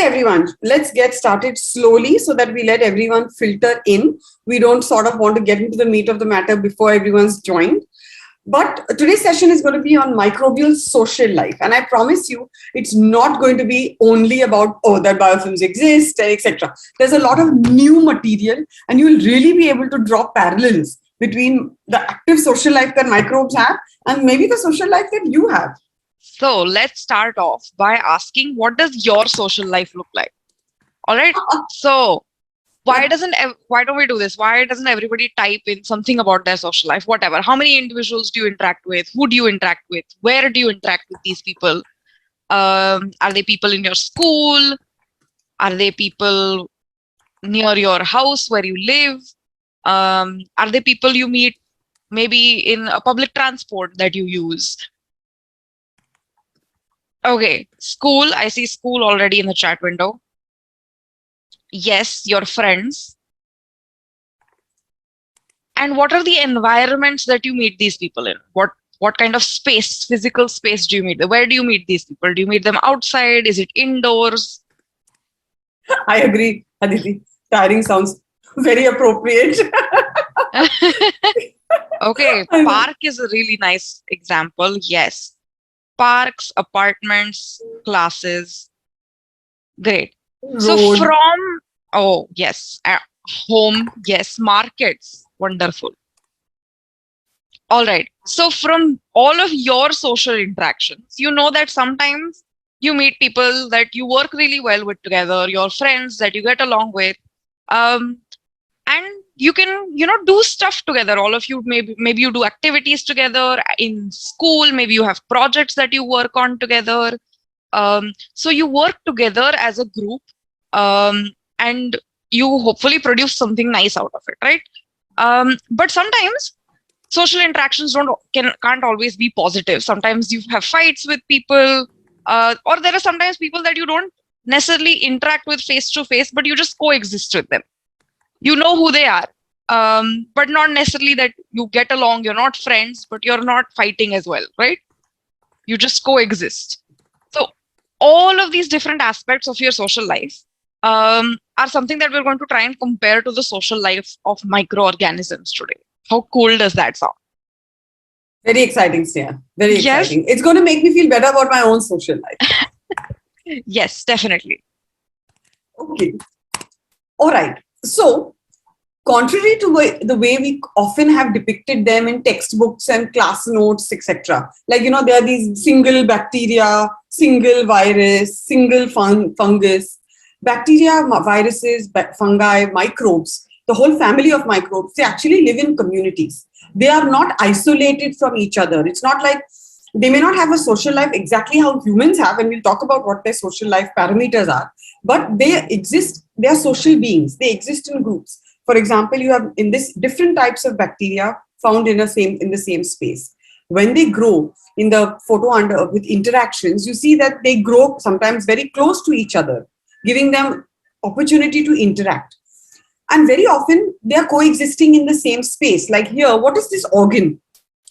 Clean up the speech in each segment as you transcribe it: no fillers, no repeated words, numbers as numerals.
everyone, let's get started slowly so that we let everyone filter in. We don't sort of want to get into the meat of the matter before everyone's joined. But today's session is going to be on microbial social life. And I promise you, it's not going to be only about, oh, that biofilms exist, etc. There's a lot of new material, and you will really be able to draw parallels between the active social life that microbes have and maybe the social life that you have. So let's start off by asking, what does your social life look like? All right. So why don't we do this? Why doesn't everybody type in something about their social life? Whatever. How many individuals do you interact with? Who do you interact with? Where do you interact with these people? Are they people in your school? Are they people near your house where you live? Are they people you meet maybe in a public transport that you use? Okay, school. I see school already in the chat window. Yes, your friends. And what are the environments that you meet these people in? What kind of space, physical space do you meet them? Where do you meet these people? Do you meet them outside? Is it indoors? I agree, Aditi. Tiring sounds very appropriate. Okay, park is a really nice example. Yes. Parks, apartments, classes. Great. So from, oh, yes, home, yes, markets, wonderful. All right. So from all of your social interactions, you know that sometimes you meet people that you work really well with together, your friends that you get along with, and you can, do stuff together. All of you, maybe you do activities together in school, maybe you have projects that you work on together. So you work together as a group, and you hopefully produce something nice out of it, right? But sometimes social interactions can't always be positive. Sometimes you have fights with people, or there are sometimes people that you don't necessarily interact with face to face, but you just coexist with them. You know who they are, but not necessarily that you get along. You're not friends, but you're not fighting as well, right? You just coexist. So all of these different aspects of your social life are something that we're going to try and compare to the social life of microorganisms today. How cool does that sound? Very exciting, Sneha. Very exciting. Yes. It's going to make me feel better about my own social life. Yes, definitely. Okay. All right. So, contrary to the way we often have depicted them in textbooks and class notes, etc., like, there are these single bacteria, single virus, single fungus, bacteria, viruses, fungi, microbes, the whole family of microbes, they actually live in communities. They are not isolated from each other. It's not like they may not have a social life exactly how humans have, and we'll talk about what their social life parameters are, but they exist, they are social beings, they exist in groups. For example, you have in this different types of bacteria found in the same space. When they grow in the photo with interactions, you see that they grow sometimes very close to each other, giving them opportunity to interact. And very often they are coexisting in the same space. Like here, what is this organ?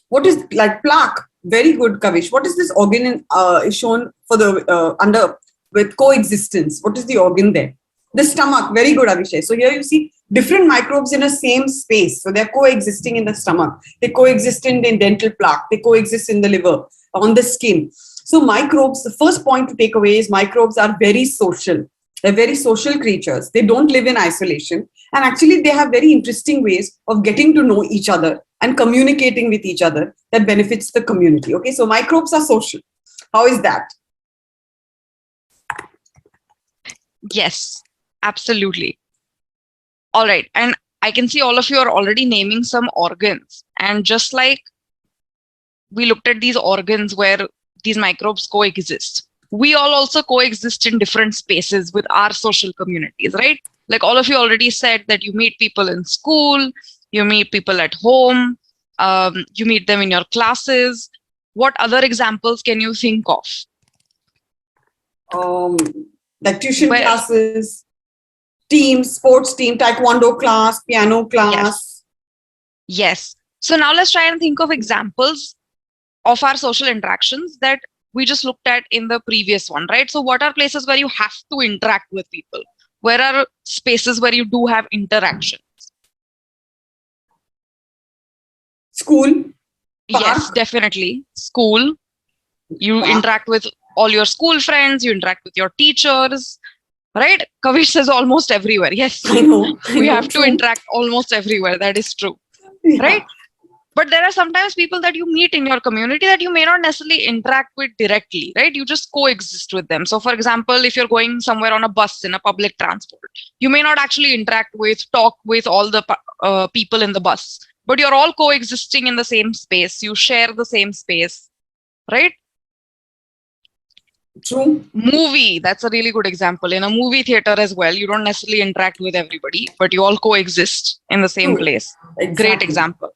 What is like plaque? Very good, Kavish. What is this organ is shown for the under with coexistence? What is the organ there? The stomach. Very good, Avishai. So here you see different microbes in the same space. So they're coexisting in the stomach. They coexist in the dental plaque. They coexist in the liver, on the skin. So microbes, the first point to take away is microbes are very social. They're very social creatures. They don't live in isolation. And actually, they have very interesting ways of getting to know each other and communicating with each other that benefits the community. Okay, so microbes are social. How is that? Yes, absolutely. All right. And I can see all of you are already naming some organs. And just like we looked at these organs where these microbes coexist, we all also coexist in different spaces with our social communities, right? Like all of you already said that you meet people in school, you meet people at home, you meet them in your classes. What other examples can you think of? Like tuition classes, teams, sports team, taekwondo class, piano class. Yes. So now let's try and think of examples of our social interactions that we just looked at in the previous one, right? So what are places where you have to interact with people? Where are spaces where you do have interaction? School. Park. Yes, definitely. School. You interact with all your school friends, you interact with your teachers, right? Kavish says almost everywhere. Yes, I know. We have to interact almost everywhere. That is true, right? But there are sometimes people that you meet in your community that you may not necessarily interact with directly, right? You just coexist with them. So for example, if you're going somewhere on a bus in a public transport, you may not actually talk with all the people in the bus, but you're all coexisting in the same space. You share the same space, right? True. Movie, that's a really good example. In a movie theater as well, you don't necessarily interact with everybody, but you all coexist in the same place. Exactly. Great example.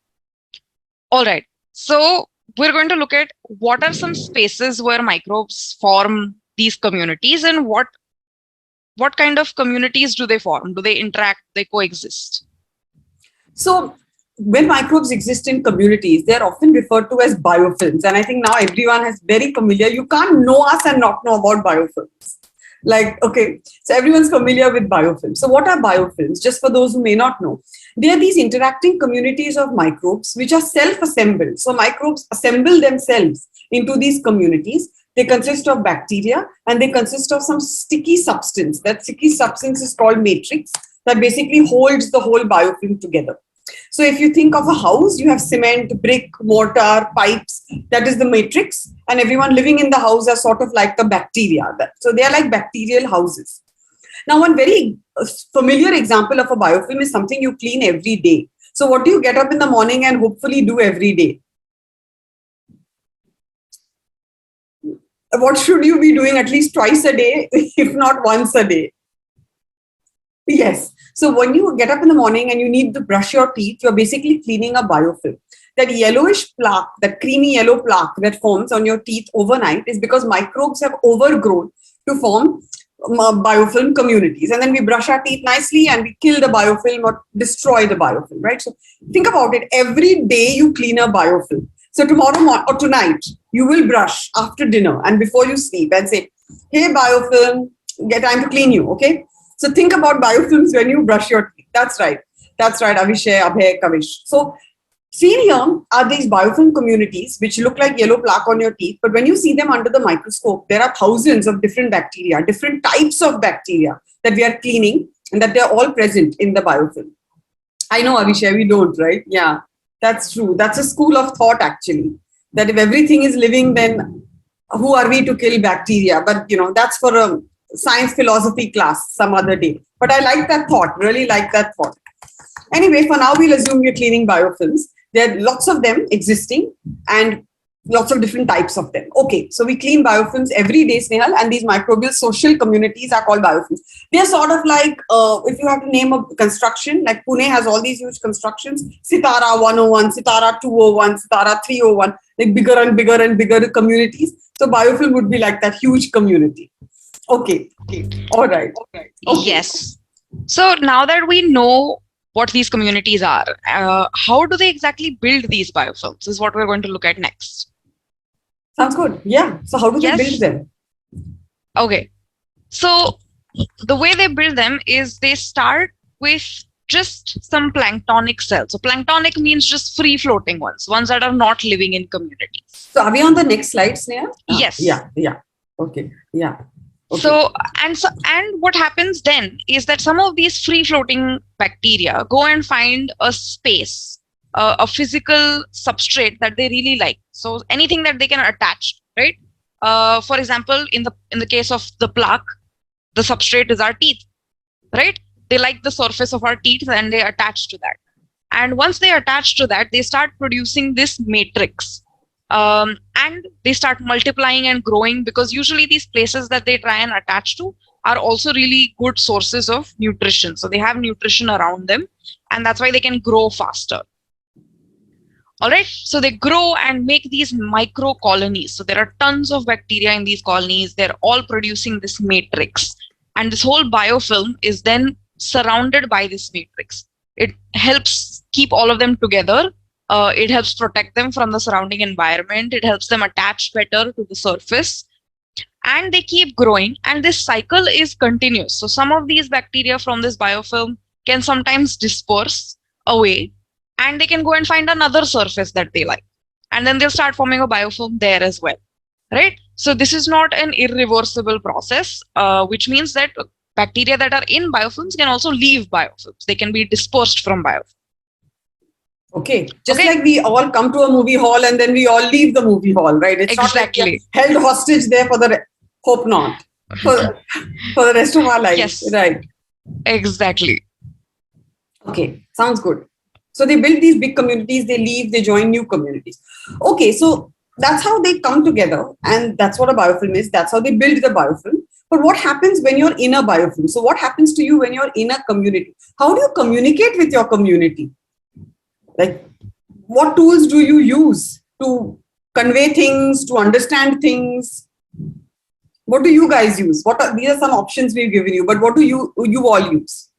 All right. So we're going to look at what are some spaces where microbes form these communities, and what kind of communities do they form? Do they interact? They coexist? So when microbes exist in communities, they're often referred to as biofilms. And I think now everyone is very familiar. You can't know us and not know about biofilms. Like, okay, so everyone's familiar with biofilms. So what are biofilms? Just for those who may not know, they are these interacting communities of microbes which are self-assembled. So microbes assemble themselves into these communities. They consist of bacteria and they consist of some sticky substance. That sticky substance is called matrix that basically holds the whole biofilm together. So if you think of a house, you have cement, brick, mortar, pipes. That is the matrix. And everyone living in the house are sort of like the bacteria. So they are like bacterial houses. Now, one very familiar example of a biofilm is something you clean every day. So what do you get up in the morning and hopefully do every day? What should you be doing at least twice a day, if not once a day? Yes. So when you get up in the morning and you need to brush your teeth, you're basically cleaning a biofilm. That yellowish plaque, that creamy yellow plaque that forms on your teeth overnight is because microbes have overgrown to form biofilm communities. And then we brush our teeth nicely and we kill the biofilm or destroy the biofilm, right? So think about it. Every day you clean a biofilm. So tomorrow or tonight, you will brush after dinner and before you sleep and say, hey, biofilm, get time to clean you, okay? So think about biofilms when you brush your teeth. That's right. That's right, Avishai, Abhay, Kavish. So seen here are these biofilm communities which look like yellow plaque on your teeth. But when you see them under the microscope, there are thousands of different bacteria, different types of bacteria that we are cleaning and that they're all present in the biofilm. I know, Avishai, we don't, right? Yeah, that's true. That's a school of thought, actually, that if everything is living, then who are we to kill bacteria? But, that's for a science philosophy class some other day. But I like that thought, really like that thought. Anyway, for now, we'll assume we're cleaning biofilms. There are lots of them existing and lots of different types of them. Okay, so we clean biofilms every day, Snehal, and these microbial social communities are called biofilms. They're sort of like, if you have to name a construction, like Pune has all these huge constructions, Sitara 101, Sitara 201, Sitara 301, like bigger and bigger and bigger communities. So biofilm would be like that huge community. Okay. All right. Okay. Yes. So now that we know what these communities are, how do they exactly build these biofilms is what we're going to look at next. Sounds good. Yeah. So how do they build them? Okay. So the way they build them is they start with just some planktonic cells. So planktonic means just free floating ones that are not living in communities. So are we on the next slide, Sneha? Yes. Yeah. Okay. Yeah. Okay. So what happens then is that some of these free floating bacteria go and find a space, a physical substrate that they really like. So anything that they can attach, right? For example, in the case of the plaque, the substrate is our teeth, right? They like the surface of our teeth and they attach to that. And once they attach to that, they start producing this matrix. And they start multiplying and growing because usually these places that they try and attach to are also really good sources of nutrition. So they have nutrition around them and that's why they can grow faster. All right. So they grow and make these micro colonies. So there are tons of bacteria in these colonies. They're all producing this matrix. And this whole biofilm is then surrounded by this matrix. It helps keep all of them together It helps protect them from the surrounding environment. It helps them attach better to the surface. And they keep growing. And this cycle is continuous. So some of these bacteria from this biofilm can sometimes disperse away. And they can go and find another surface that they like. And then they'll start forming a biofilm there as well. Right? So this is not an irreversible process, which means that bacteria that are in biofilms can also leave biofilms. They can be dispersed from biofilms. Okay. Just like we all come to a movie hall and then we all leave the movie hall, right? It's exactly. not like held hostage there for the, hope not, for the rest of our lives. Yes. Right. Exactly. Okay. Sounds good. So they build these big communities, they leave, they join new communities. Okay. So that's how they come together. And that's what a biofilm is. That's how they build the biofilm. But what happens when you're in a biofilm? So what happens to you when you're in a community? How do you communicate with your community? Like, what tools do you use to convey things, to understand things? What do you guys use? These are some options we've given you, but what do you all use?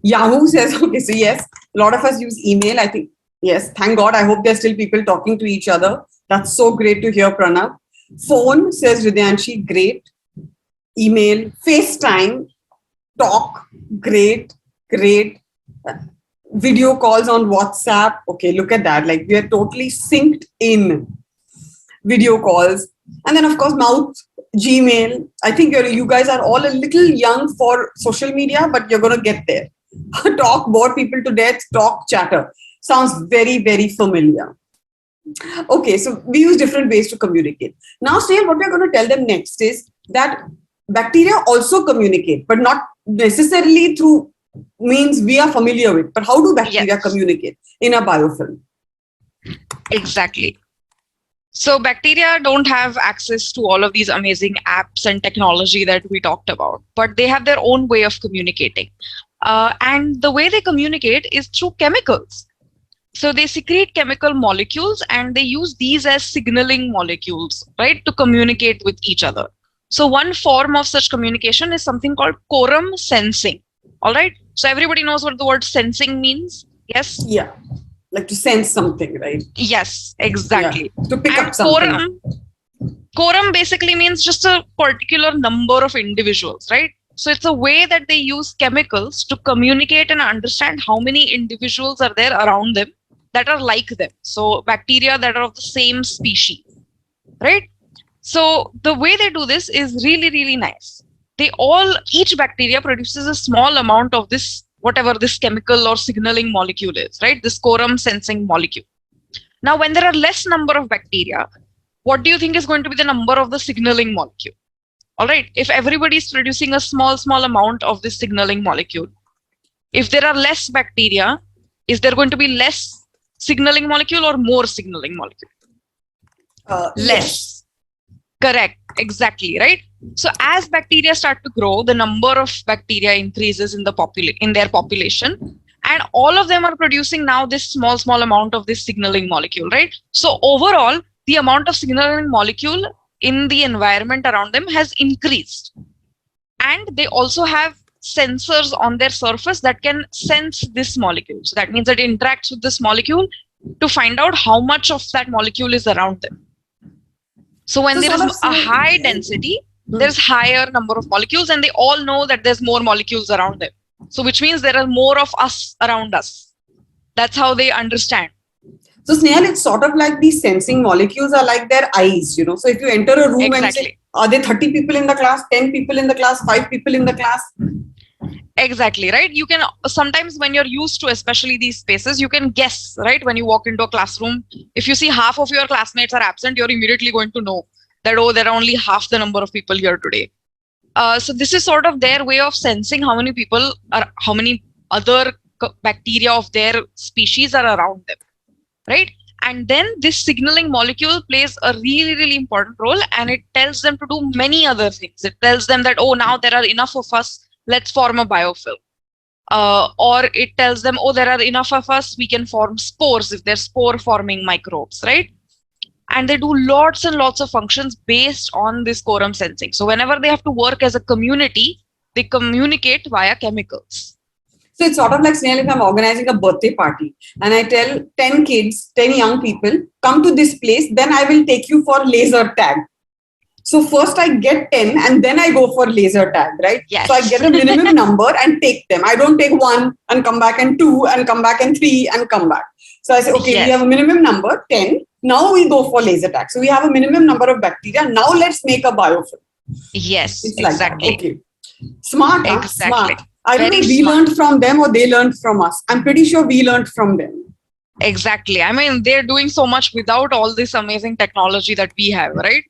Yahoo says, okay, so yes, a lot of us use email. I think, yes, thank God. I hope there's still people talking to each other. That's so great to hear, Pranav. Phone, says Hridyanshi, great. Email, FaceTime, talk, great. Video calls on WhatsApp. Okay, look at that. Like, we are totally synced in video calls. And then, of course, mouth, Gmail. I think you guys are all a little young for social media, but you're going to get there. Talk, bore people to death, talk, chatter. Sounds very, very familiar. Okay, so we use different ways to communicate. Now, Snail, what we're going to tell them next is that bacteria also communicate, but not necessarily through means we are familiar with. But how do bacteria communicate in a biofilm? Exactly. So bacteria don't have access to all of these amazing apps and technology that we talked about, but they have their own way of communicating. And the way they communicate is through chemicals. So they secrete chemical molecules and they use these as signaling molecules, right, to communicate with each other. So one form of such communication is something called quorum sensing. All right. So everybody knows what the word sensing means. Yes. Yeah. Like to sense something, right? Yes, exactly. Yeah. To pick up something. Quorum basically means just a particular number of individuals, right? So it's a way that they use chemicals to communicate and understand how many individuals are there around them that are like them. So bacteria that are of the same species, right? So the way they do this is really, really nice. Each bacteria produces a small amount of this, whatever this chemical or signaling molecule is, right? This quorum sensing molecule. Now, when there are less number of bacteria, what do you think is going to be the number of the signaling molecule? All right. If everybody is producing a small amount of this signaling molecule, if there are less bacteria, is there going to be less signaling molecule or more signaling molecule? Less. Yes. Correct. Exactly. Right. So as bacteria start to grow, the number of bacteria increases in their population, and all of them are producing now this small amount of this signaling molecule, right? So overall, the amount of signaling molecule in the environment around them has increased. And they also have sensors on their surface that can sense this molecule. So that means that it interacts with this molecule to find out how much of that molecule is around them. So when there is a high density, there's higher number of molecules, and they all know that there's more molecules around them. So which means there are more of us around us. That's how they understand. So Snail, it's sort of like these sensing molecules are like their eyes, you know. So if you enter a room and say, are there 30 people in the class, 10 people in the class, 5 people in the class? Exactly, right? You can sometimes, when you're used to especially these spaces, you can guess, right? When you walk into a classroom, if you see half of your classmates are absent, you're immediately going to know that, oh, there are only half the number of people here today. So this is sort of their way of sensing how many people are, how many other bacteria of their species are around them, right? And then this signaling molecule plays a really, really important role, and it tells them to do many other things. It tells them that, oh, now there are enough of us, let's form a biofilm. Or it tells them, oh, there are enough of us, we can form spores if they're spore forming microbes, right? And they do lots and lots of functions based on this quorum sensing. So whenever they have to work as a community, they communicate via chemicals. So it's sort of like, Snehal, if I'm organizing a birthday party and I tell 10 kids, 10 young people, come to this place, then I will take you for laser tag. So first I get 10 and then I go for laser tag, right? Yes. So I get a minimum number and take them. I don't take 1 and come back and 2 and come back and 3 and come back. So I say, okay, Yes. we have a minimum number, 10. Now we go for laser tag. So we have a minimum number of bacteria. Now let's make a biofilm. Yes, It's like exactly. that. Okay. Smart, huh? Exactly. Smart. I don't Very know, we smart. learned from them or they learned from us. I'm pretty sure we learned from them. Exactly. I mean, they're doing so much without all this amazing technology that we have, right?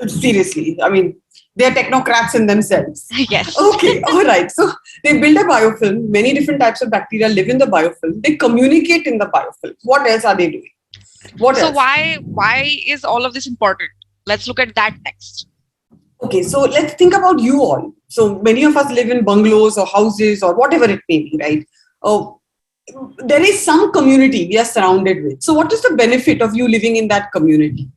Seriously. I mean, they're technocrats in themselves. Yes. Okay, all right. So they build a biofilm. Many different types of bacteria live in the biofilm. They communicate in the biofilm. What else are they doing? What So else? why is all of this important? Let's look at that next. Okay, so let's think about you all. So many of us live in bungalows or houses or whatever it may be, right? Oh, there is some community we are surrounded with. So what is the benefit of you living in that community?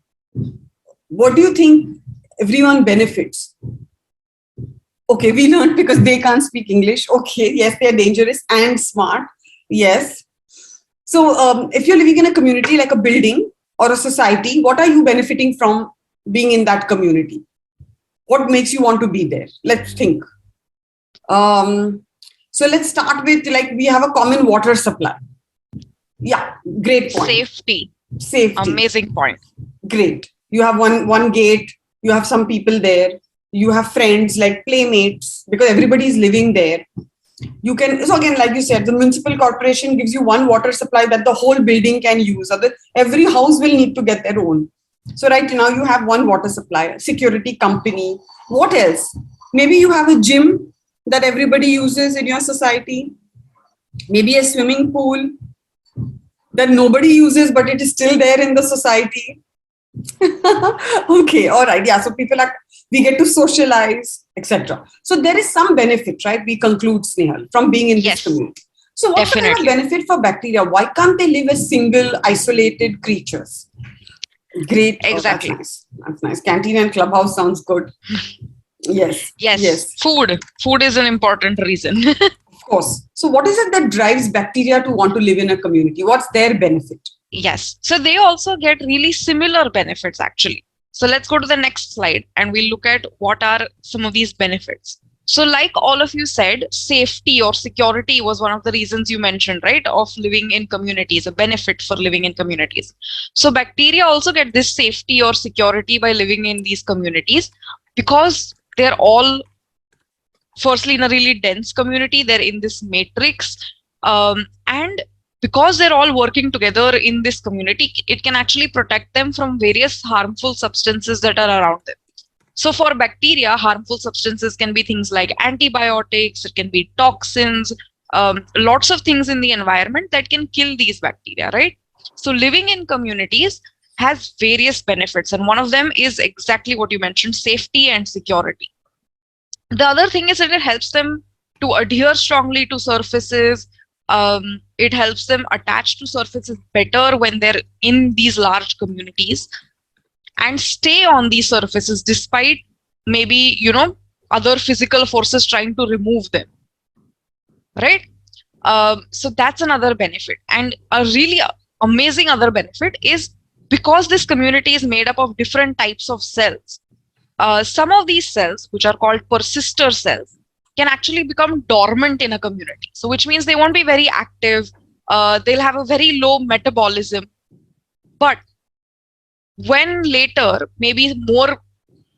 What do you think everyone benefits? Okay, we learned because they can't speak English. Okay, yes, they're dangerous and smart. Yes. So if you're living in a community like a building or a society, what are you benefiting from being in that community? What makes you want to be there? Let's think. So let's start with, like, we have a common water supply. Yeah, great point. Safety. Amazing point. Great. You have one gate, you have some people there, you have friends like playmates because everybody is living there. You can, so again, like you said, the municipal corporation gives you one water supply that the whole building can use. Every house will need to get their own. So right now you have one water supply, security company. What else? Maybe you have a gym that everybody uses in your society. Maybe a swimming pool that nobody uses, but it is still there in the society. Okay, all right. Yeah, so we get to socialize, etc. So there is some benefit, right? We conclude, Snehal, from being in this community. So what's the kind of benefit for bacteria? Why can't they live as single, isolated creatures? Great. Exactly. Oh, that's nice. That's nice. Canteen and clubhouse sounds good. Yes. Yes. Food is an important reason. Of course. So what is it that drives bacteria to want to live in a community? What's their benefit? Yes. So they also get really similar benefits, actually. So let's go to the next slide and we'll look at what are some of these benefits. So like all of you said, safety or security was one of the reasons you mentioned, right, of living in communities, a benefit for living in communities. So bacteria also get this safety or security by living in these communities because they're all, firstly, in a really dense community, they're in this matrix, and because they're all working together in this community, it can actually protect them from various harmful substances that are around them. So for bacteria, harmful substances can be things like antibiotics, it can be toxins, lots of things in the environment that can kill these bacteria, right? So living in communities has various benefits, and one of them is exactly what you mentioned, safety and security. The other thing is that it helps them to adhere strongly to surfaces. It helps them attach to surfaces better when they're in these large communities and stay on these surfaces despite maybe, other physical forces trying to remove them, right? So that's another benefit. And a really amazing other benefit is because this community is made up of different types of cells. Some of these cells, which are called persister cells, can actually become dormant in a community. So which means they won't be very active. They'll have a very low metabolism. But when later, maybe more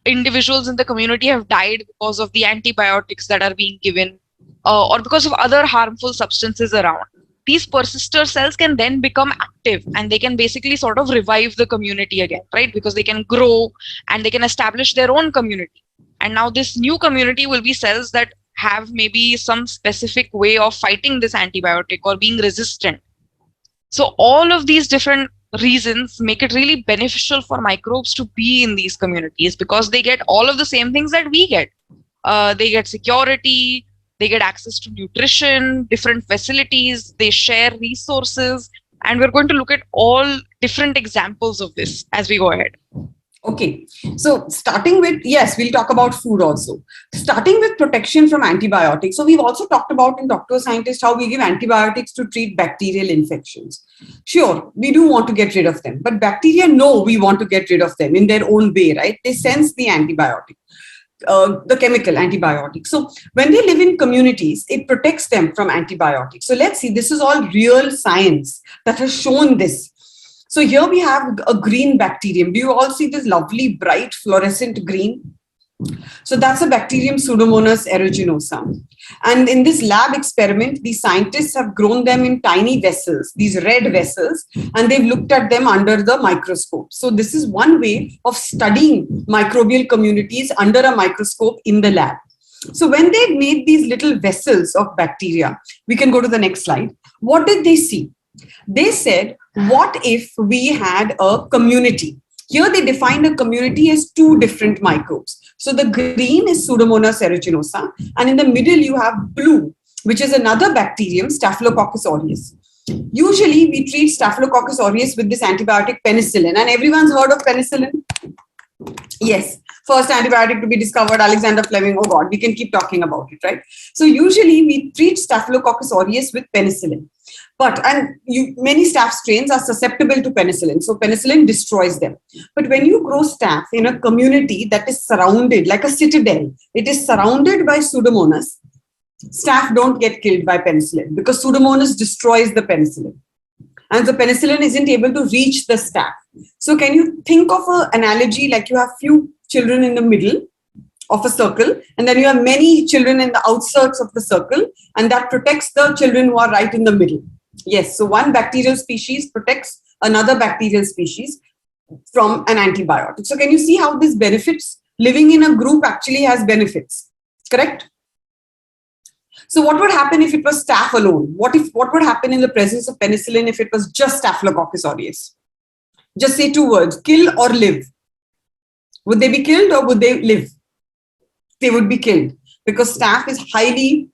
individuals in the community have died because of the antibiotics that are being given or because of other harmful substances around, these persister cells can then become active and they can basically sort of revive the community again, right? Because they can grow and they can establish their own community. And now this new community will be cells that have maybe some specific way of fighting this antibiotic or being resistant. So all of these different reasons make it really beneficial for microbes to be in these communities because they get all of the same things that we get. They get security, they get access to nutrition, different facilities, they share resources, and we're going to look at all different examples of this as we go ahead. Okay, so starting with, yes, we'll talk about food also. Starting with protection from antibiotics. So we've also talked about in Doctor Scientist how we give antibiotics to treat bacterial infections. Sure, we do want to get rid of them, but bacteria know we want to get rid of them in their own way, right? They sense the antibiotic. The chemical antibiotic. So when they live in communities, it protects them from antibiotics. So let's see, this is all real science that has shown this. So here we have a green bacterium. Do you all see this lovely bright fluorescent green? So that's a bacterium Pseudomonas aeruginosa. And in this lab experiment, the scientists have grown them in tiny vessels, these red vessels, and they've looked at them under the microscope. So this is one way of studying microbial communities under a microscope in the lab. So when they made these little vessels of bacteria, we can go to the next slide. What did they see? They said, what if we had a community? Here they defined a community as two different microbes. So the green is Pseudomonas aeruginosa, and in the middle you have blue, which is another bacterium, Staphylococcus aureus. Usually we treat Staphylococcus aureus with this antibiotic penicillin, and everyone's heard of penicillin? Yes, first antibiotic to be discovered, Alexander Fleming. Oh God, we can keep talking about it, right? So usually we treat Staphylococcus aureus with penicillin. But many staph strains are susceptible to penicillin. So penicillin destroys them. But when you grow staph in a community that is surrounded, like a citadel, it is surrounded by Pseudomonas, staph don't get killed by penicillin because Pseudomonas destroys the penicillin. And the penicillin isn't able to reach the staph. So can you think of an analogy like you have few children in the middle of a circle, and then you have many children in the outskirts of the circle, and that protects the children who are right in the middle. Yes, so one bacterial species protects another bacterial species from an antibiotic. So can you see how this benefits? Living in a group actually has benefits, correct? So what would happen if it was staph alone? What would happen in the presence of penicillin if it was just Staphylococcus aureus? Just say two words, kill or live. Would they be killed or would they live? They would be killed because staph is highly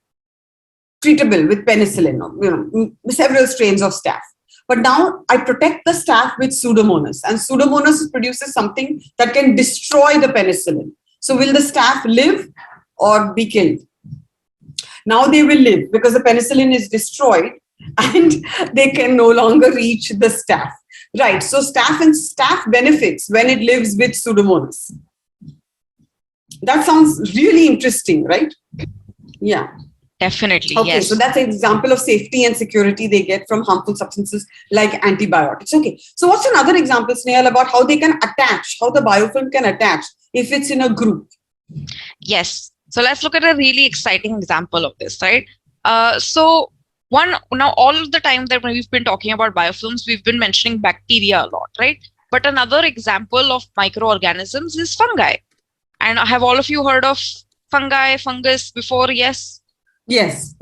treatable with penicillin, several strains of staph. But now I protect the staph with Pseudomonas, and Pseudomonas produces something that can destroy the penicillin. So will the staph live or be killed? Now they will live because the penicillin is destroyed and they can no longer reach the staph. Right, so staph benefits when it lives with Pseudomonas. That sounds really interesting, right? Yeah. Definitely, okay, yes. So that's an example of safety and security they get from harmful substances like antibiotics. Okay, so what's another example, Snehal, about how they can attach, how the biofilm can attach if it's in a group? Yes. So let's look at a really exciting example of this, right? Now all the time that we've been talking about biofilms, we've been mentioning bacteria a lot, right? But another example of microorganisms is fungi. And have all of you heard of fungi, fungus before? Yes? Yes,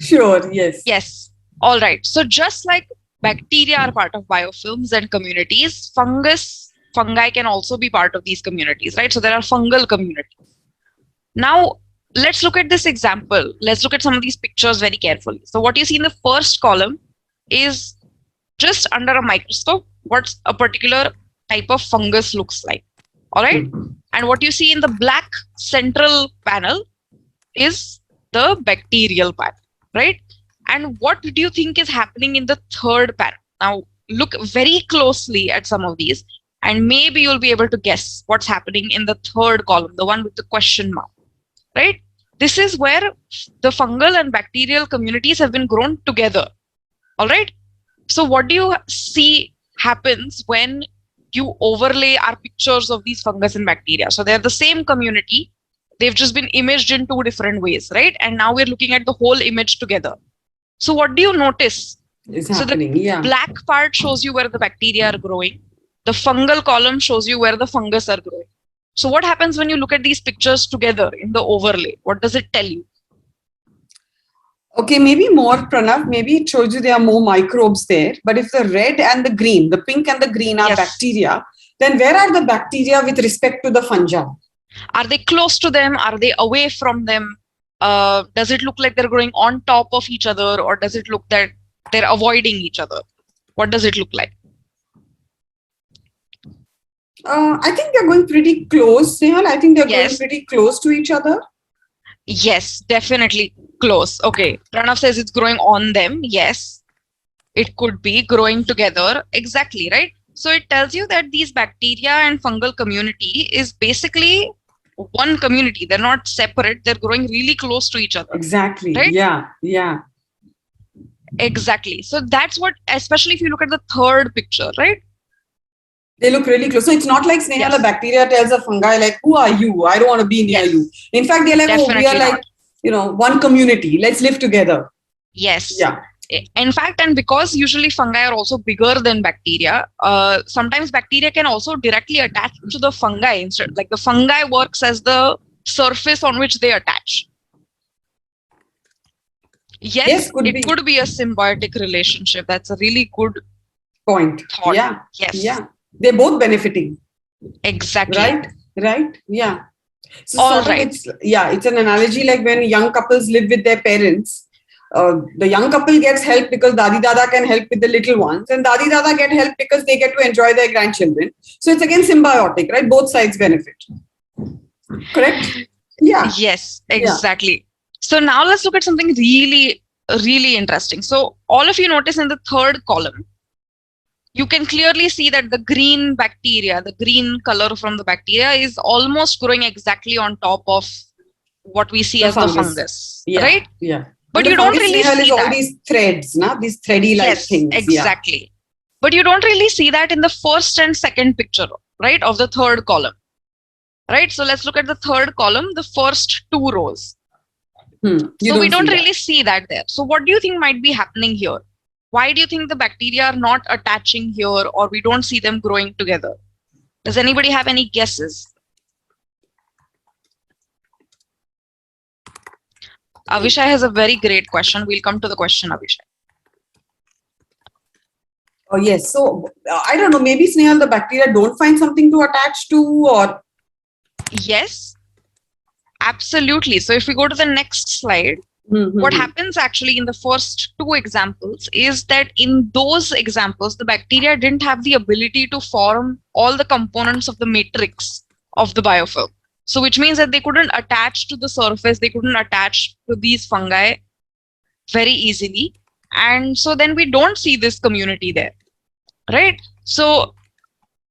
sure, yes. Yes. All right. So just like bacteria are part of biofilms and communities, fungi can also be part of these communities, right? So there are fungal communities. Now, let's look at this example. Let's look at some of these pictures very carefully. So what you see in the first column is just under a microscope, what a particular type of fungus looks like. All right. And what you see in the black central panel is the bacterial panel, right? And what do you think is happening in the third panel? Now, look very closely at some of these, and maybe you'll be able to guess what's happening in the third column, the one with the question mark, right? This is where the fungal and bacterial communities have been grown together, all right? So what do you see happens when you overlay our pictures of these fungus and bacteria? So they're the same community. They've just been imaged in two different ways, right? And now we're looking at the whole image together. So what do you notice? So the black part shows you where the bacteria are growing. The fungal column shows you where the fungus are growing. So what happens when you look at these pictures together in the overlay? What does it tell you? Okay, maybe more, Pranav. Maybe it shows you there are more microbes there. But if the red and the green, the pink and the green are bacteria, then where are the bacteria with respect to the fungi? Are they close to them? Are they away from them? Does it look like they're growing on top of each other, or does it look that they're avoiding each other? What does it look like? I think they're going pretty close, Nehal. I think they're going Yes. pretty close to each other. Yes, definitely close. Okay. Pranav says it's growing on them. Yes, it could be growing together. Exactly, right? So it tells you that these bacteria and fungal community is basically one community. They're not separate. They're growing really close to each other. Exactly. Right? Yeah. Yeah. Exactly. So that's what, especially if you look at the third picture, right? They look really close. So it's not like Snehal, Yes. a bacteria tells a fungi like, who are you? I don't want to be near Yes. you. In fact, they're like, oh, we are Definitely like, not. one community. Let's live together. Yes. Yeah. In fact, and because usually fungi are also bigger than bacteria, sometimes bacteria can also directly attach to the fungi instead. Like the fungi works as the surface on which they attach. Yes, it could be a symbiotic relationship. That's a really good point. thought. Yeah. Yes. Yeah. They're both benefiting. Exactly. Right. Yeah. So All right. It's an analogy like when young couples live with their parents. The young couple gets help because Dadi Dada can help with the little ones, and Dadi Dada get help because they get to enjoy their grandchildren. So it's again symbiotic, right? Both sides benefit. Correct? Yeah. Yes, exactly. Yeah. So now let's look at something really, really interesting. So all of you notice in the third column, you can clearly see that the green bacteria, the green color from the bacteria is almost growing exactly on top of what we see as the fungus, right? Yeah. But you don't really see that. All these threads, these thready-like things. Exactly. Yeah. But you don't really see that in the first and second picture, right, of the third column. Right? So let's look at the third column, the first two rows. So we don't really see that there. So what do you think might be happening here? Why do you think the bacteria are not attaching here, or we don't see them growing together? Does anybody have any guesses? Avishai has a very great question. We'll come to the question, Avishai. Oh, yes. So I don't know, maybe Snehal, the bacteria don't find something to attach to, or? Yes, absolutely. So if we go to the next slide, what happens actually in the first two examples is that in those examples, the bacteria didn't have the ability to form all the components of the matrix of the biofilm. So which means that they couldn't attach to the surface, they couldn't attach to these fungi very easily. And so then we don't see this community there, right? So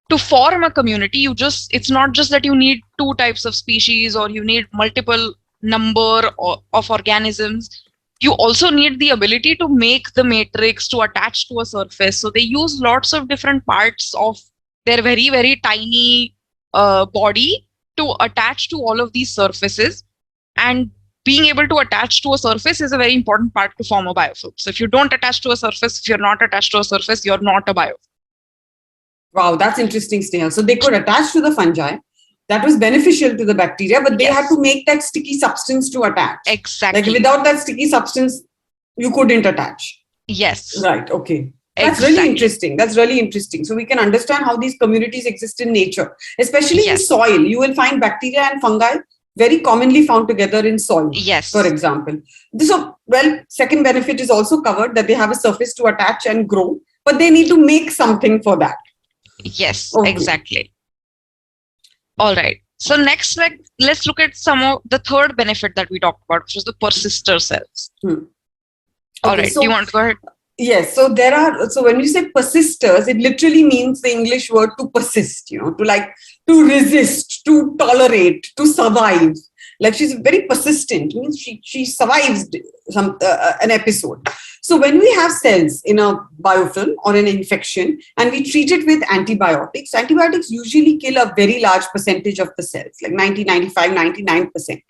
to form a community, it's not just that you need two types of species or you need multiple number of organisms. You also need the ability to make the matrix to attach to a surface. So they use lots of different parts of their very, very tiny body to attach to all of these surfaces. And being able to attach to a surface is a very important part to form a biofilm. So if you don't attach to a surface, if you're not attached to a surface, you're not a biofilm. Wow, that's interesting, Snehal. So they could attach to the fungi. That was beneficial to the bacteria, but they had to make that sticky substance to attach. Exactly. Like without that sticky substance, you couldn't attach. Yes. Right. Okay. That's really interesting. That's really interesting. So we can understand how these communities exist in nature, especially in soil. You will find bacteria and fungi very commonly found together in soil. Yes. For example. So, second benefit is also covered, that they have a surface to attach and grow, but they need to make something for that. Yes, exactly. All right. So next, let's look at some of the third benefit that we talked about, which is the persister cells. All right. So, do you want to go ahead? Yes. So so when you say persisters, it literally means the English word to persist, to resist, to tolerate, to survive. Like she's very persistent, means she survives an episode. So when we have cells in a biofilm or an infection and we treat it with antibiotics usually kill a very large percentage of the cells, like 90, 95, 99%.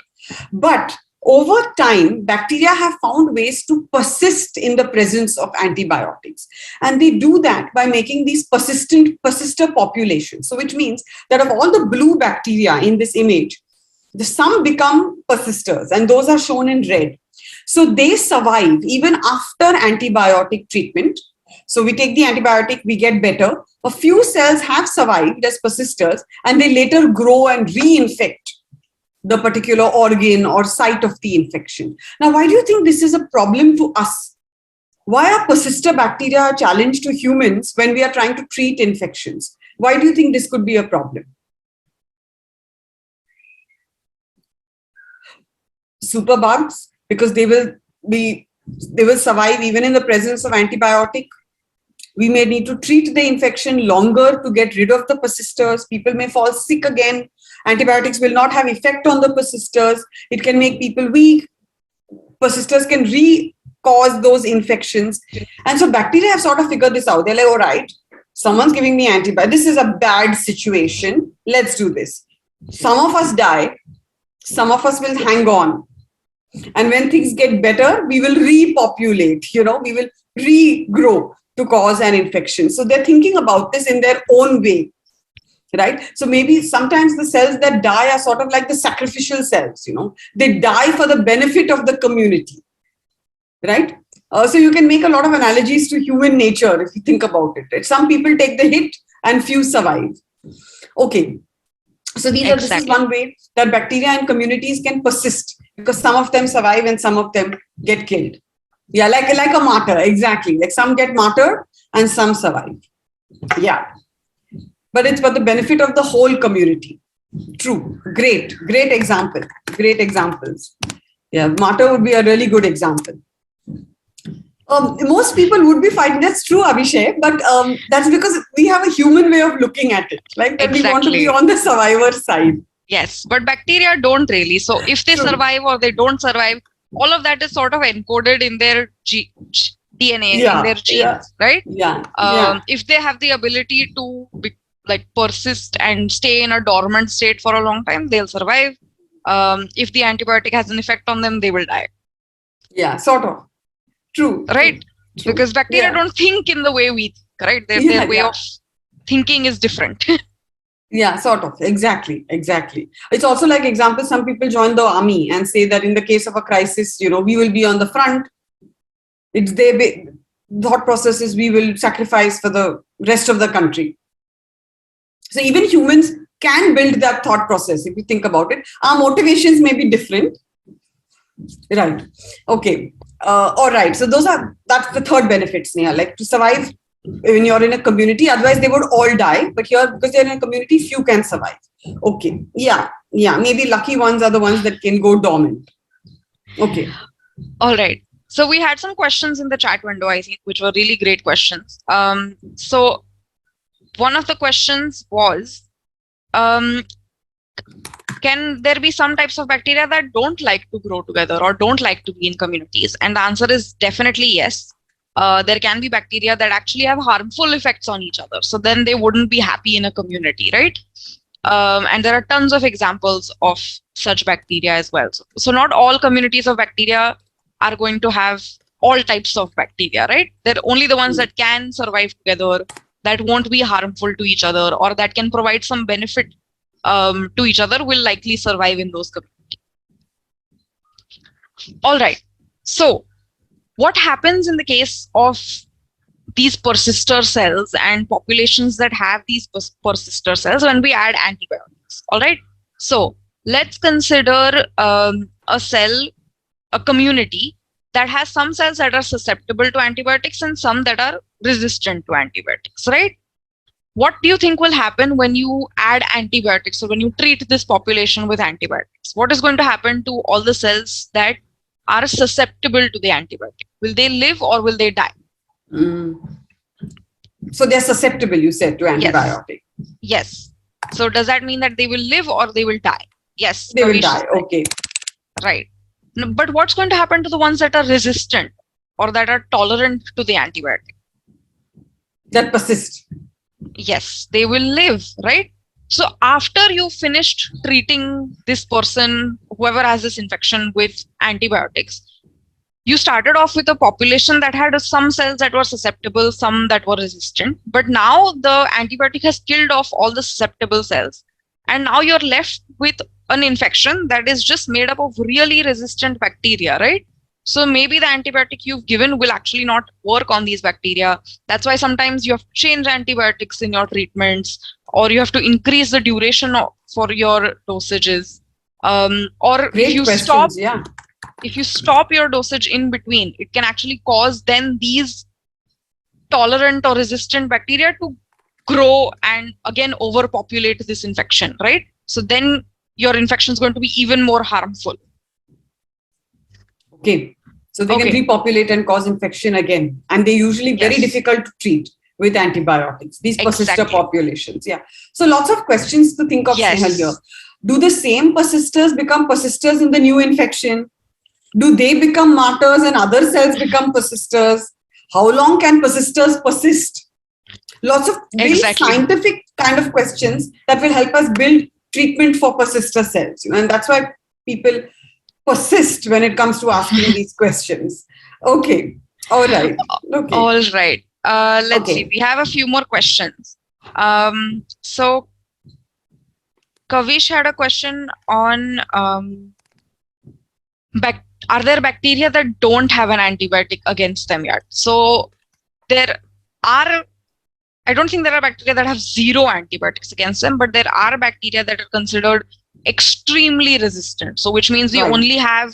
But over time, bacteria have found ways to persist in the presence of antibiotics. And they do that by making these persister populations. So which means that of all the blue bacteria in this image, some become persisters, and those are shown in red. So they survive even after antibiotic treatment. So we take the antibiotic, we get better. A few cells have survived as persisters, and they later grow and reinfect the particular organ or site of the infection. Now, why do you think this is a problem to us? Why are persister bacteria a challenge to humans when we are trying to treat infections? Why do you think this could be a problem? Superbugs, because they will survive even in the presence of antibiotic. We may need to treat the infection longer to get rid of the persisters. People may fall sick again. Antibiotics will not have effect on the persisters. It can make people weak. Persisters can cause those infections. And so bacteria have sort of figured this out. They're like, all right, someone's giving me antibiotics. This is a bad situation. Let's do this. Some of us die. Some of us will hang on. And when things get better, we will repopulate, we will regrow to cause an infection. So they're thinking about this in their own way, right? So maybe sometimes the cells that die are sort of like the sacrificial cells, they die for the benefit of the community, right? So you can make a lot of analogies to human nature if you think about it, right? Some people take the hit and few survive. Okay. So this is one way that bacteria and communities can persist, because some of them survive and some of them get killed. Yeah, like a martyr, exactly. Like some get martyred and some survive. Yeah. But it's for the benefit of the whole community. True. Great example. Great examples. Yeah, martyr would be a really good example. Most people would be fighting. That's true, Abhishek, but that's because we have a human way of looking at it. Like that we want to be on the survivor side. Yes, but bacteria don't really. So if they survive or they don't survive, all of that is sort of encoded in their DNA, in their genes, right? Yeah. If they have the ability to persist and stay in a dormant state for a long time, they'll survive. If the antibiotic has an effect on them, they will die. Yeah, sort of. True. Right? True. Because bacteria don't think in the way we think, right? Their way of thinking is different. Yeah, sort of. Exactly. It's also like example, some people join the army and say that in the case of a crisis, we will be on the front. It's their thought process is we will sacrifice for the rest of the country. So even humans can build that thought process if you think about it. Our motivations may be different. Right. Okay. All right. So that's the third benefit, Sneha, like to survive when you're in a community. Otherwise, they would all die. But here, because they're in a community, few can survive. Okay. Yeah. Maybe lucky ones are the ones that can go dormant. Okay. All right. So we had some questions in the chat window, I think, which were really great questions. So one of the questions was, can there be some types of bacteria that don't like to grow together or don't like to be in communities? And the answer is definitely yes. There can be bacteria that actually have harmful effects on each other. So then they wouldn't be happy in a community, right? And there are tons of examples of such bacteria as well. So not all communities of bacteria are going to have all types of bacteria, right? They're only the ones that can survive together, that won't be harmful to each other, or that can provide some benefit to each other will likely survive in those communities. All right. So what happens in the case of these persister cells and populations that have these persister cells when we add antibiotics? All right. So let's consider a cell, a community that has some cells that are susceptible to antibiotics and some that are resistant to antibiotics, right? What do you think will happen when you add antibiotics or when you treat this population with antibiotics? What is going to happen to all the cells that are susceptible to the antibiotic? Will they live or will they die? So they're susceptible, you said, to antibiotic. Yes. So does that mean that they will live or they will die? Yes. They will die. Okay. Right. But what's going to happen to the ones that are resistant or that are tolerant to the antibiotic? That persist. Yes, they will live, right? So after you finished treating this person, whoever has this infection, with antibiotics, you started off with a population that had some cells that were susceptible, some that were resistant. But now the antibiotic has killed off all the susceptible cells. And now you're left with an infection that is just made up of really resistant bacteria, right? So maybe the antibiotic you've given will actually not work on these bacteria. That's why sometimes you have to change antibiotics in your treatments, or you have to increase the duration for your dosages. Or Great if you questions, if you stop your dosage in between, it can actually cause then these tolerant or resistant bacteria to grow and again overpopulate this infection, right? So then your infection is going to be even more harmful. Okay. So they can repopulate and cause infection again. And they're usually very difficult to treat with antibiotics, these persister populations. Yeah. So lots of questions to think of, Snehal, here. Do the same persisters become persisters in the new infection? Do they become martyrs and other cells become persisters? How long can persisters persist? Lots of very scientific kind of questions that will help us build treatment for persister cells. And that's why people persist when it comes to asking these questions. Okay. All right. Okay. All right. Let's see. We have a few more questions. So Kavish had a question on are there bacteria that don't have an antibiotic against them yet? So I don't think there are bacteria that have zero antibiotics against them, but there are bacteria that are considered extremely resistant. So which means we only have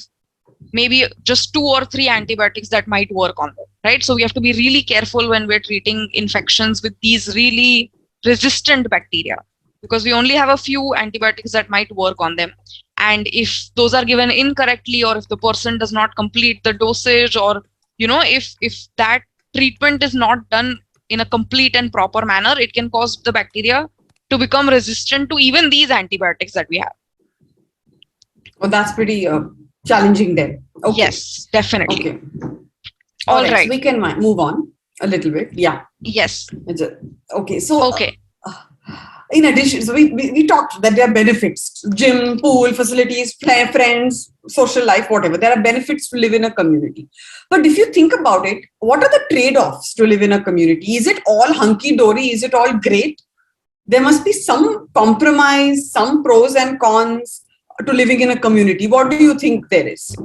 maybe just 2 or 3 antibiotics that might work on them, right? So we have to be really careful when we're treating infections with these really resistant bacteria, because we only have a few antibiotics that might work on them. And if those are given incorrectly, or if the person does not complete the dosage, or, if that treatment is not done in a complete and proper manner, it can cause the bacteria to become resistant to even these antibiotics that we have. Well, that's pretty challenging then. Okay. Yes, definitely. Okay. All right. So we can move on a little bit. Yeah. Yes. Okay. So, in addition, so we talked that there are benefits: gym, pool, facilities, friends, social life, whatever. There are benefits to live in a community. But if you think about it, what are the trade-offs to live in a community? Is it all hunky-dory? Is it all great? There must be some compromise, some pros and cons to living in a community. What do you think there is?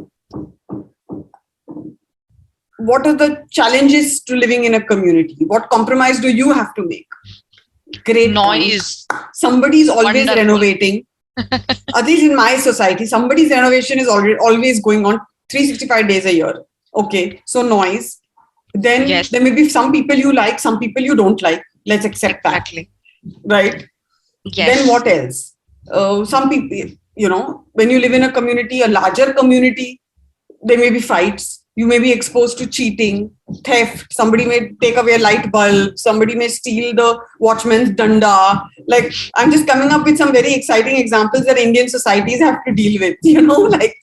What are the challenges to living in a community? What compromise do you have to make? Great noise. Somebody's always renovating. At least in my society, somebody's renovation is always going on 365 days a year. Okay, so noise. Then there may be some people you like, some people you don't like. Let's accept that. Right? Yes. Then what else? Some people, when you live in a community, a larger community, there may be fights. You may be exposed to cheating, theft. Somebody may take away a light bulb. Somebody may steal the watchman's danda. Like, I'm just coming up with some very exciting examples that Indian societies have to deal with. Like,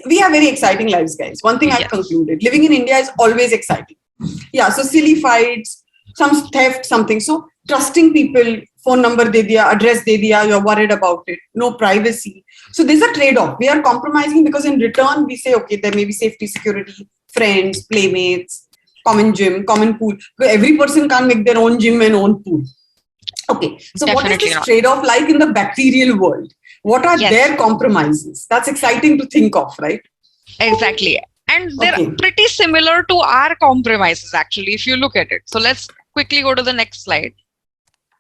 we have very exciting lives, guys. One thing I've concluded: living in India is always exciting. Yeah. So silly fights, some theft, something. So trusting people, phone number de diya, address de diya, you're worried about it. No privacy. So there's a trade-off. We are compromising because in return we say, okay, there may be safety, security, friends, playmates, common gym, common pool. Because every person can't make their own gym and own pool. Okay. So what is this trade-off like in the bacterial world? What are their compromises? That's exciting to think of, right? Exactly. And they're pretty similar to our compromises, actually, if you look at it. So let's quickly go to the next slide.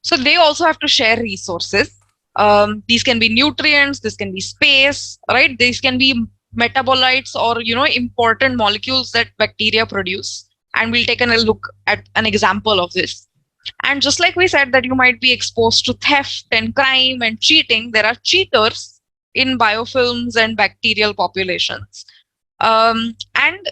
So they also have to share resources. These can be nutrients, this can be space, right? These can be metabolites or, important molecules that bacteria produce. And we'll take a look at an example of this. And just like we said that you might be exposed to theft and crime and cheating, there are cheaters in biofilms and bacterial populations. And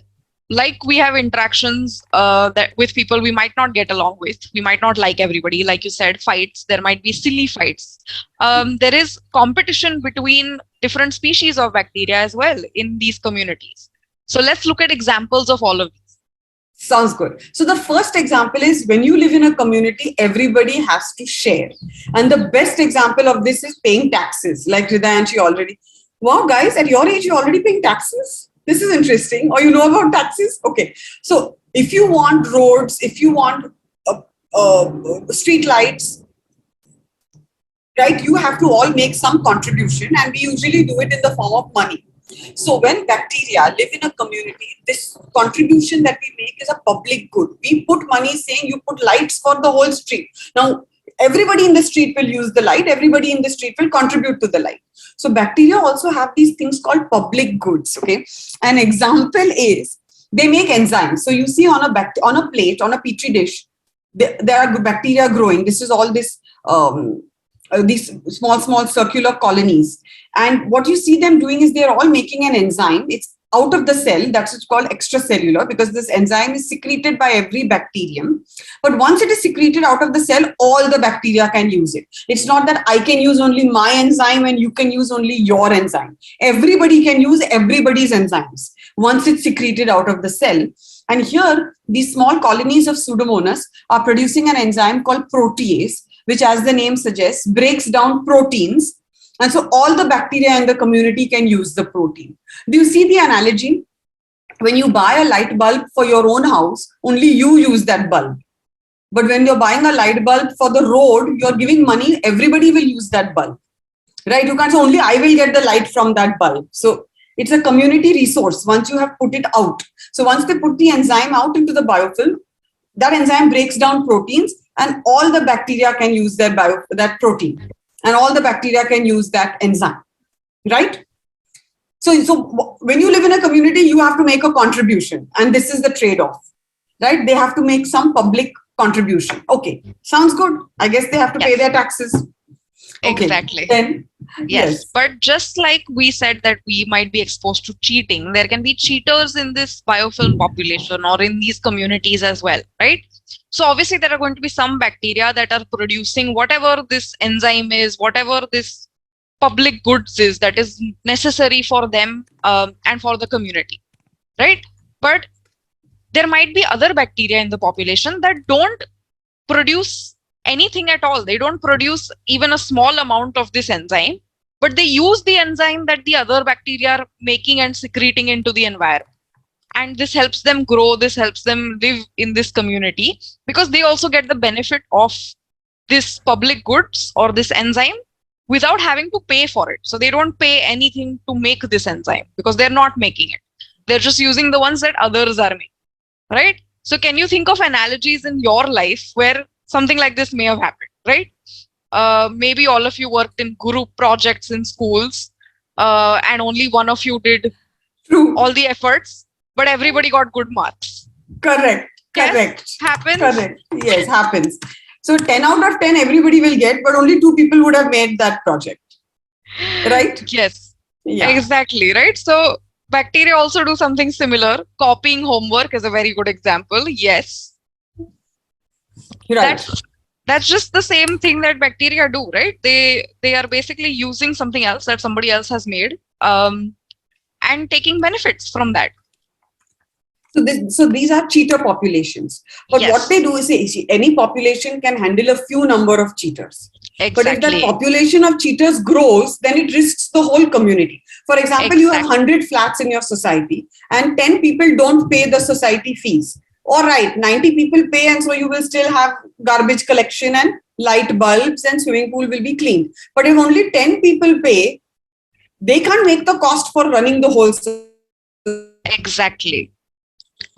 like we have interactions that with people we might not get along with, we might not like everybody, like you said, fights, there might be silly fights. There is competition between different species of bacteria as well in these communities. So let's look at examples of all of these. Sounds good. So the first example is when you live in a community, everybody has to share. And the best example of this is paying taxes. Like Hridayanshi already. Wow, guys, at your age, you're already paying taxes? This is interesting. Or you know about taxes? Okay. So if you want roads, if you want street lights, right, you have to all make some contribution, and we usually do it in the form of money. So when bacteria live in a community, this contribution that we make is a public good. We put money saying you put lights for the whole street. Now, everybody in the street will use the light. Everybody in the street will contribute to the light. So bacteria also have these things called public goods. Okay. An example is they make enzymes. So you see on a plate, on a petri dish, there are bacteria growing. This is all this, these small circular colonies. And what you see them doing is they're all making an enzyme. It's out of the cell. That's what's called extracellular, because this enzyme is secreted by every bacterium. But once it is secreted out of the cell, all the bacteria can use it. It's not that I can use only my enzyme and you can use only your enzyme. Everybody can use everybody's enzymes once it's secreted out of the cell. And here, these small colonies of Pseudomonas are producing an enzyme called protease, which, as the name suggests, breaks down proteins. And so all the bacteria in the community can use the protein. Do you see the analogy? When you buy a light bulb for your own house, only you use that bulb. But when you're buying a light bulb for the road, you're giving money, everybody will use that bulb. Right? You can't say only I will get the light from that bulb. So it's a community resource once you have put it out. So once they put the enzyme out into the biofilm, that enzyme breaks down proteins and all the bacteria can use that protein. And all the bacteria can use that enzyme, right? So when you live in a community, you have to make a contribution. And this is the trade-off, right? They have to make some public contribution. Okay, sounds good. I guess they have to pay their taxes. Okay. Exactly. Then, yes. But just like we said that we might be exposed to cheating, there can be cheaters in this biofilm population or in these communities as well, right? So obviously there are going to be some bacteria that are producing whatever this enzyme is, whatever this public goods is that is necessary for them and for the community, right? But there might be other bacteria in the population that don't produce anything at all. They don't produce even a small amount of this enzyme, but they use the enzyme that the other bacteria are making and secreting into the environment. And this helps them grow, this helps them live in this community because they also get the benefit of this public goods or this enzyme without having to pay for it. So they don't pay anything to make this enzyme because they're not making it. They're just using the ones that others are making, right? So can you think of analogies in your life where something like this may have happened, right? Maybe all of you worked in group projects in schools and only one of you did all the efforts, but everybody got good marks. Correct. Yes, happens. Correct. Yes, happens. So 10 out of 10 everybody will get, but only 2 people would have made that project. Right? Yes, exactly. Right. So bacteria also do something similar. Copying homework is a very good example. Yes. Right. That's just the same thing that bacteria do, right? They are basically using something else that somebody else has made and taking benefits from that. So these are cheater populations. But what they do is any population can handle a few number of cheaters. Exactly. But if that population of cheaters grows, then it risks the whole community. For example, you have 100 flats in your society and 10 people don't pay the society fees. All right, 90 people pay, and so you will still have garbage collection and light bulbs and swimming pool will be cleaned. But if only 10 people pay, they can't make the cost for running the whole society.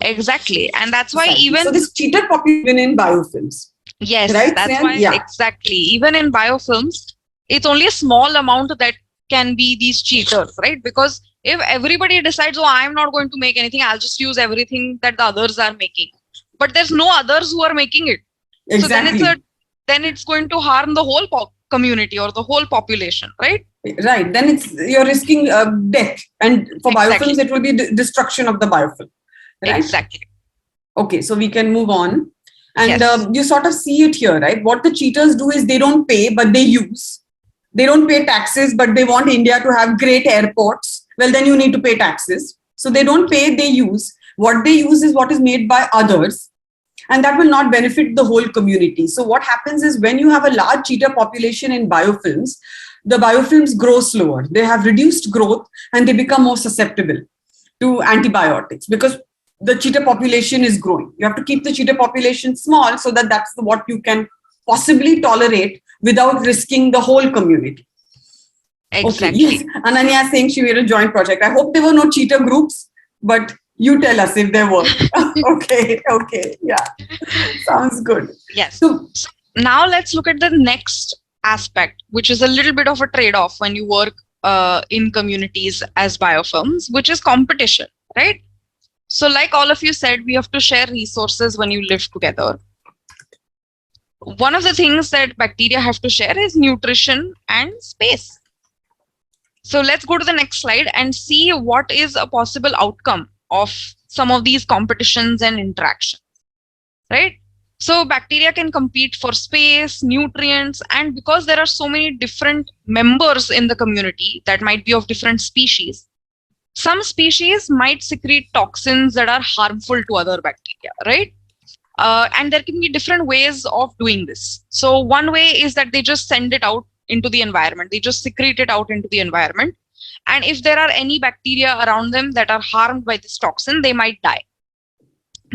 Exactly. And that's why even... So this cheater population in biofilms. Yes, right? That's why, exactly. Even in biofilms, it's only a small amount that can be these cheaters, right? Because if everybody decides, oh, I'm not going to make anything, I'll just use everything that the others are making. But there's no others who are making it. Exactly. So then it's going to harm the whole community or the whole population, right? Right. Then you're risking death. And for biofilms, it will be destruction of the biofilm. Right? Exactly. Okay, so we can move on. And you sort of see it here, right? What the cheaters do is they don't pay, but they use. They don't pay taxes, but they want India to have great airports. Well, then you need to pay taxes. So they don't pay, they use. What they use is what is made by others. And that will not benefit the whole community. So what happens is when you have a large cheater population in biofilms, the biofilms grow slower. They have reduced growth and they become more susceptible to antibiotics because the cheater population is growing. You have to keep the cheater population small so that that's what you can possibly tolerate without risking the whole community. Exactly. Okay, yes. Ananya is saying she made a joint project. I hope there were no cheater groups, but you tell us if there were. Okay. Yeah. Sounds good. Yes. So now let's look at the next aspect, which is a little bit of a trade-off when you work in communities as biofilms, which is competition, right? So like all of you said, we have to share resources when you live together. one of the things that bacteria have to share is nutrition and space. So let's go to the next slide and see what is a possible outcome of some of these competitions and interactions, right? So bacteria can compete for space, nutrients, and because there are so many different members in the community that might be of different species, some species might secrete toxins that are harmful to other bacteria, right? And there can be different ways of doing this. So one way is that they just send it out into the environment. They just secrete it out into the environment. And if there are any bacteria around them that are harmed by this toxin, they might die.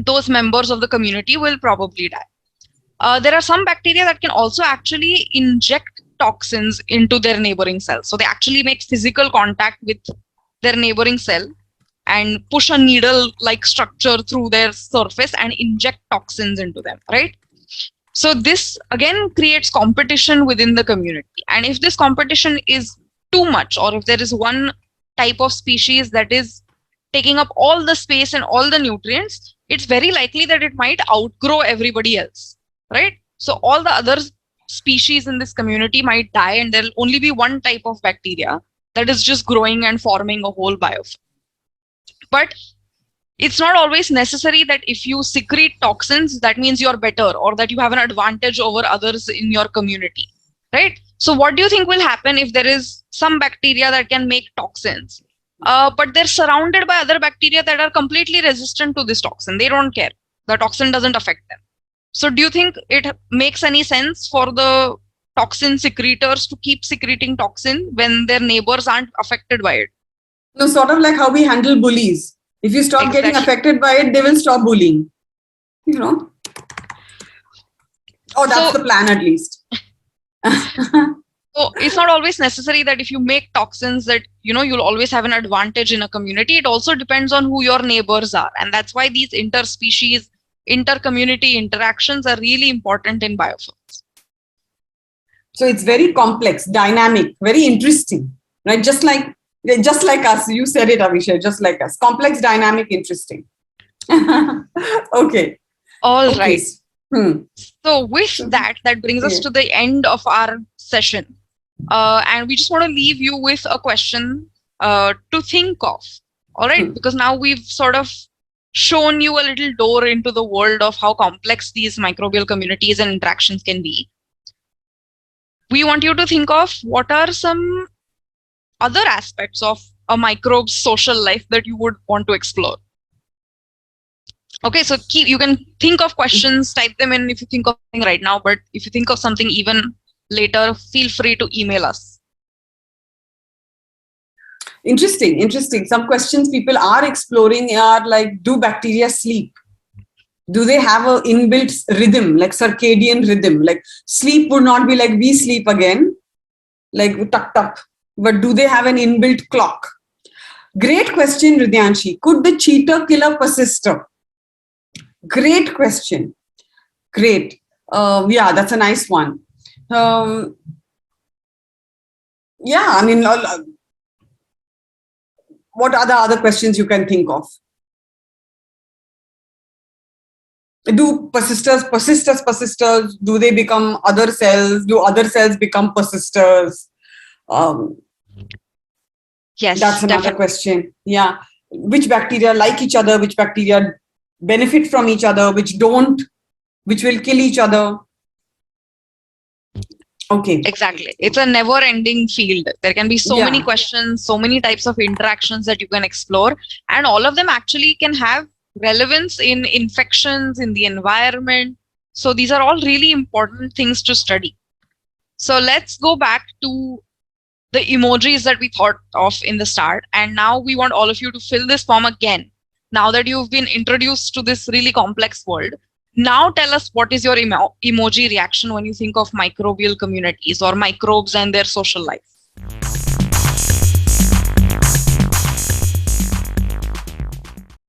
Those members of the community will probably die. There are some bacteria that can also actually inject toxins into their neighboring cells. So they actually make physical contact with their neighboring cell and push a needle-like structure through their surface and inject toxins into them, right? So this again creates competition within the community. And if this competition is too much, or if there is one type of species that is taking up all the space and all the nutrients, it's very likely that it might outgrow everybody else, right? So all the other species in this community might die, and there'll only be one type of bacteria that is just growing and forming a whole biofilm. But it's not always necessary that if you secrete toxins, that means you're better or that you have an advantage over others in your community, right? So what do you think will happen if there is some bacteria that can make toxins, but they're surrounded by other bacteria that are completely resistant to this toxin? They don't care. The toxin doesn't affect them. So do you think it makes any sense for the toxin secretors to keep secreting toxin when their neighbors aren't affected by it? No, sort of like how we handle bullies. If you stop getting affected by it, they will stop bullying. You know? Oh, that's the plan at least. So it's not always necessary that if you make toxins that, you'll always have an advantage in a community. It also depends on who your neighbors are. And that's why these interspecies, inter-community interactions are really important in biofilms. So it's very complex, dynamic, very interesting, right? Just like us. You said it, Avishai, just like us. Complex, dynamic, interesting. Okay. All right. So with that brings us to the end of our session. And we just want to leave you with a question to think of. All right. Because now we've sort of shown you a little door into the world of how complex these microbial communities and interactions can be. We want you to think of what are some other aspects of a microbe's social life that you would want to explore. Okay, so you can think of questions, type them in if you think of something right now, but if you think of something even later, feel free to email us. Interesting. Some questions people are exploring are like, do bacteria sleep? Do they have an inbuilt rhythm, like circadian rhythm? Like sleep would not be like we sleep again, like tuck. But do they have an inbuilt clock? Great question, Ridyanshi. Could the cheater kill a persister? Great question. Great. Yeah, that's a nice one. Yeah, I mean, what are the other questions you can think of? Do persisters, do they become other cells? Do other cells become persisters? Yes, that's another question. Yeah. Which bacteria like each other? Which bacteria benefit from each other? Which don't? Which will kill each other? Okay. Exactly. It's a never-ending field. There can be so many questions, so many types of interactions that you can explore. And all of them actually can have relevance in infections, in the environment. So these are all really important things to study. So let's go back to the emojis that we thought of in the start. And now we want all of you to fill this form again. Now that you've been introduced to this really complex world, now tell us what is your emoji reaction when you think of microbial communities or microbes and their social life.